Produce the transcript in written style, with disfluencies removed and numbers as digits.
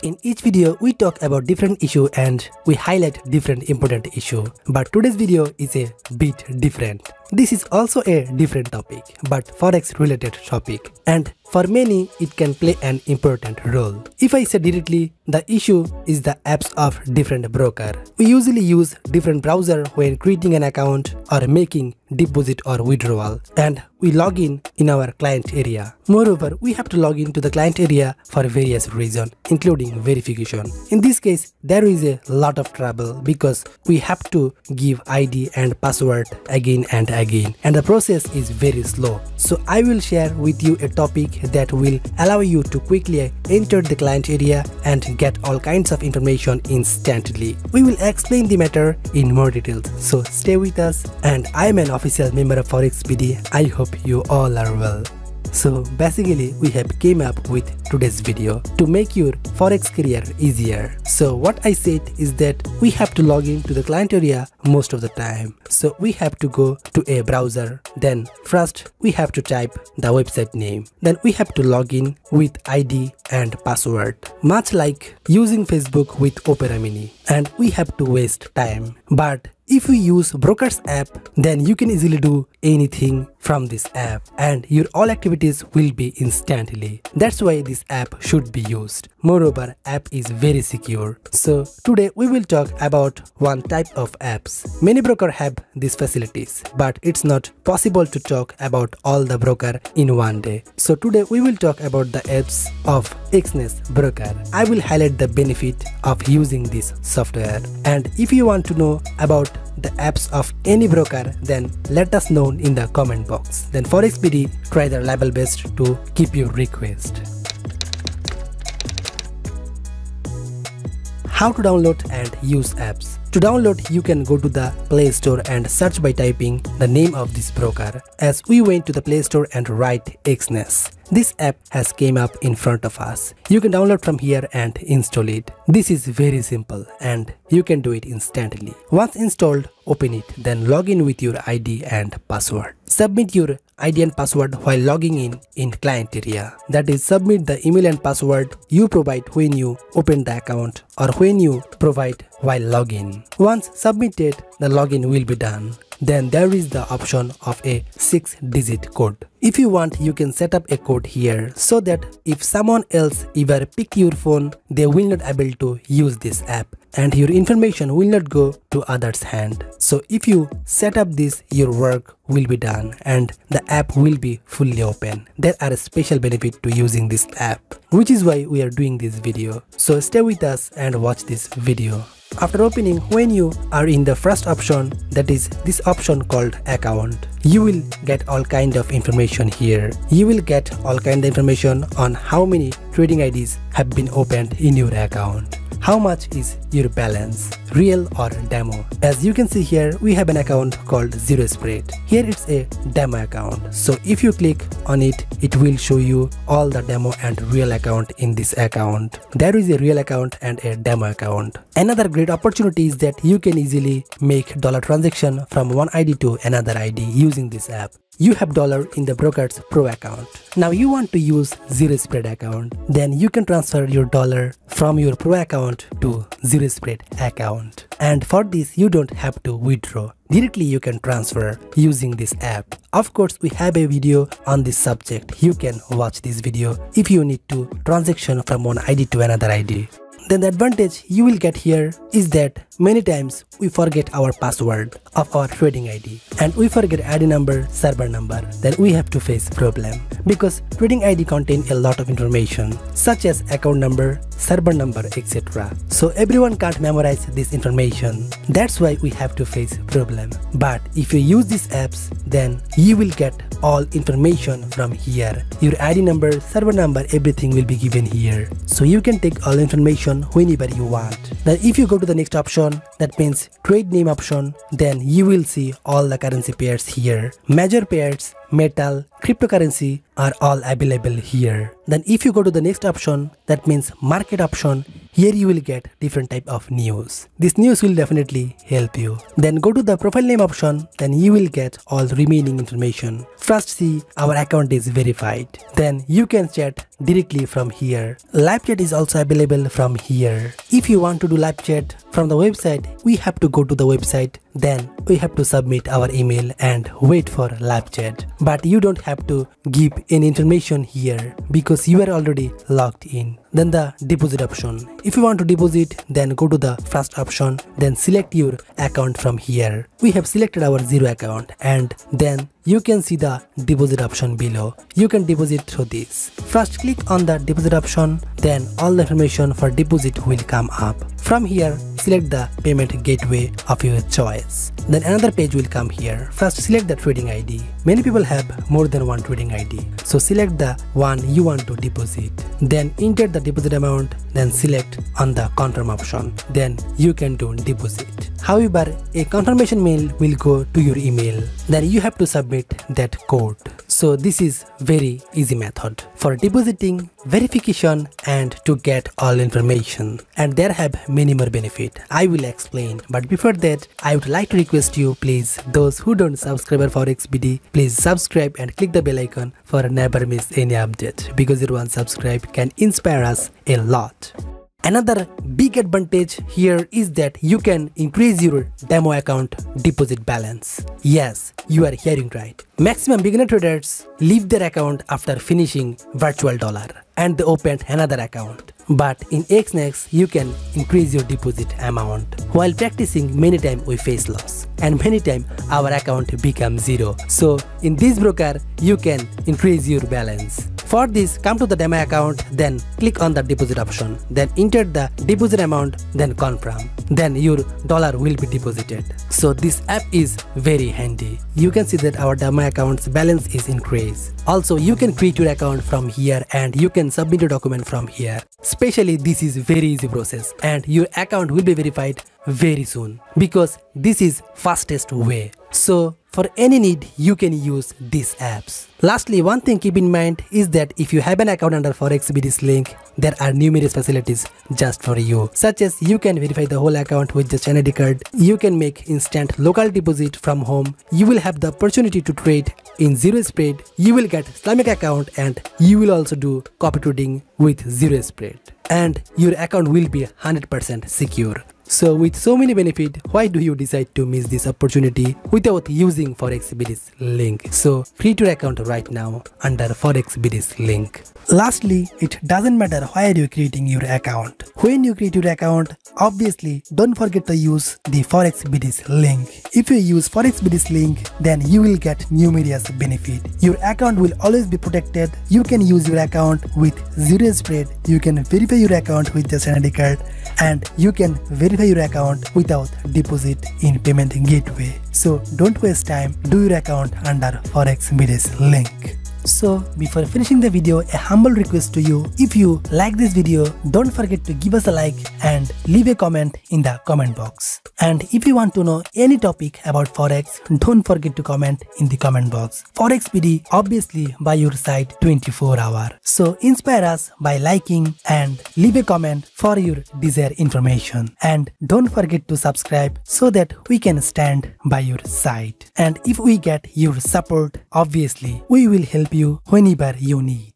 In each video, we talk about different issue and we highlight different important issue. But today's video is a bit different. This is also a different topic, but Forex related topic. And for many, it can play an important role. If I say directly, the issue is the apps of different broker. We usually use different browser when creating an account or making deposit or withdrawal, and we log in our client area. Moreover, we have to log into the client area for various reasons, including verification. In this case, there is a lot of trouble because we have to give ID and password again and again, and the process is very slow. So I will share with you a topic that will allow you to quickly enter the client area and get all kinds of information instantly. We will explain the matter in more details, so stay with us. And I am an official member of Forex BD. I hope you all are well. So basically, we have came up with today's video to make your Forex career easier. So what I said is that we have to log in to the client area most of the time. So we have to go to a browser. Then first we have to type the website name. Then we have to log in with ID and password, much like using Facebook with Opera Mini. And we have to waste time. But if we use Broker's app, then you can easily do anything from this app and your all activities will be instantly. That's why this app should be used. Moreover, app is very secure. So today we will talk about one type of apps. Many brokers have these facilities, but it's not possible to talk about all the broker in one day. So today we will talk about the apps of Exness broker. I will highlight the benefit of using this software. And if you want to know about the apps of any broker, then let us know in the comment box. Then Forex BD try their level best to keep your request. How to download and use apps. To download, you can go to the Play Store and search by typing the name of this broker. As we went to the Play Store and write Exness. This app has came up in front of us. You can download from here and install it. This is very simple and you can do it instantly. Once installed, open it, then log in with your ID and password. Submit your ID and password while logging in client area. That is, submit the email and password you provide when you open the account or when you provide while login. Once submitted, the login will be done. Then there is the option of a 6-digit code. If you want, you can set up a code here so that if someone else ever pick your phone, they will not able to use this app and your information will not go to others' hand. So if you set up this, your work will be done and the app will be fully open. There are a special benefit to using this app, which is why we are doing this video. So stay with us and watch this video. After opening, when you are in the first option, that is this option called account, you will get all kind of information here. You will get all kind of information on how many trading IDs have been opened in your account. How much is your balance, real or demo? As you can see here, we have an account called Zero Spread. Here it's a demo account. So if you click on it, it will show you all the demo and real account in this account. There is a real account and a demo account. Another great opportunity is that you can easily make dollar transaction from one ID to another ID using this app. You have dollar in the broker's pro account. Now you want to use Zero Spread account. Then you can transfer your dollar from your pro account to Zero Spread account. And for this, you don't have to withdraw. Directly you can transfer using this app. Of course, we have a video on this subject. You can watch this video if you need to transaction from one ID to another ID. Then the advantage you will get here is that many times we forget our password of our trading ID and we forget ID number, server number. Then we have to face problem because trading ID contain a lot of information such as account number, server number, etc. So everyone can't memorize this information. That's why we have to face problem. But if you use these apps, then you will get all information from here. Your ID number, server number, everything will be given here. So you can take all information whenever you want. Then if you go to the next option, that means trade name option, then you will see all the currency pairs here. Major pairs, metal, cryptocurrency are all available here. Then if you go to the next option, that means market option, here you will get different type of news. This news will definitely help you. Then go to the profile name option, then you will get all the remaining information. First see our account is verified. Then you can chat directly from here. Live chat is also available from here. If you want to do live chat from the website, we have to go to the website, then we have to submit our email and wait for live chat. But you don't have to give any information here because you are already logged in. Then the deposit option. If you want to deposit, then go to the first option, then select your account from here. We have selected our 0 account, and then you can see the deposit option below. You can deposit through this. First click on the deposit option, then all the information for deposit will come up. From here, select the payment gateway of your choice. Then another page will come here. First select the trading ID. Many people have more than one trading ID. So select the one you want to deposit. Then enter the deposit amount, then select on the confirm option. Then you can do deposit. However, a confirmation mail will go to your email. Then you have to submit that code. So this is very easy method for depositing, verification, and to get all information. And there have many more benefits. I will explain. But before that, I would like to request you, please, those who don't subscribe our FOREX BD, please subscribe and click the bell icon for never miss any update, because your one subscribe can inspire us a lot. Another big advantage here is that you can increase your demo account deposit balance. Yes, you are hearing right. Maximum beginner traders leave their account after finishing virtual dollar and they open another account. But in Exness, you can increase your deposit amount. While practicing, many times we face loss and many times our account becomes 0. So in this broker, you can increase your balance. For this, come to the demo account, then click on the deposit option, then enter the deposit amount, then confirm. Then your dollar will be deposited. So this app is very handy. You can see that our demo account's balance is increased. Also, you can create your account from here and you can submit a document from here. Especially this is very easy process and your account will be verified very soon because this is fastest way. So for any need, you can use these apps. Lastly, one thing keep in mind is that if you have an account under FOREX BD's link, there are numerous facilities just for you, such as you can verify the whole account with just an ID card, you can make instant local deposit from home, you will have the opportunity to trade in zero spread, you will get Islamic account, and you will also do copy trading with zero spread, and your account will be 100% secure. So with so many benefits, why do you decide to miss this opportunity without using FOREX BD's link? So create your account right now under FOREX BD's link. Lastly, it doesn't matter why are you creating your account. When you create your account, obviously don't forget to use the FOREX BD's link. If you use FOREX BD's link, then you will get numerous benefits. Your account will always be protected. You can use your account with zero spread. You can verify your account with just an ID card, and you can verify your account without deposit in payment gateway. So don't waste time, do your account under FOREX BD's link. So before finishing the video, a humble request to you, if you like this video, don't forget to give us a like and leave a comment in the comment box. And if you want to know any topic about Forex, don't forget to comment in the comment box. FOREX BD obviously by your side 24 hours. So inspire us by liking and leave a comment for your desired information. And don't forget to subscribe so that we can stand by your side. And if we get your support, obviously we will help you whenever you need.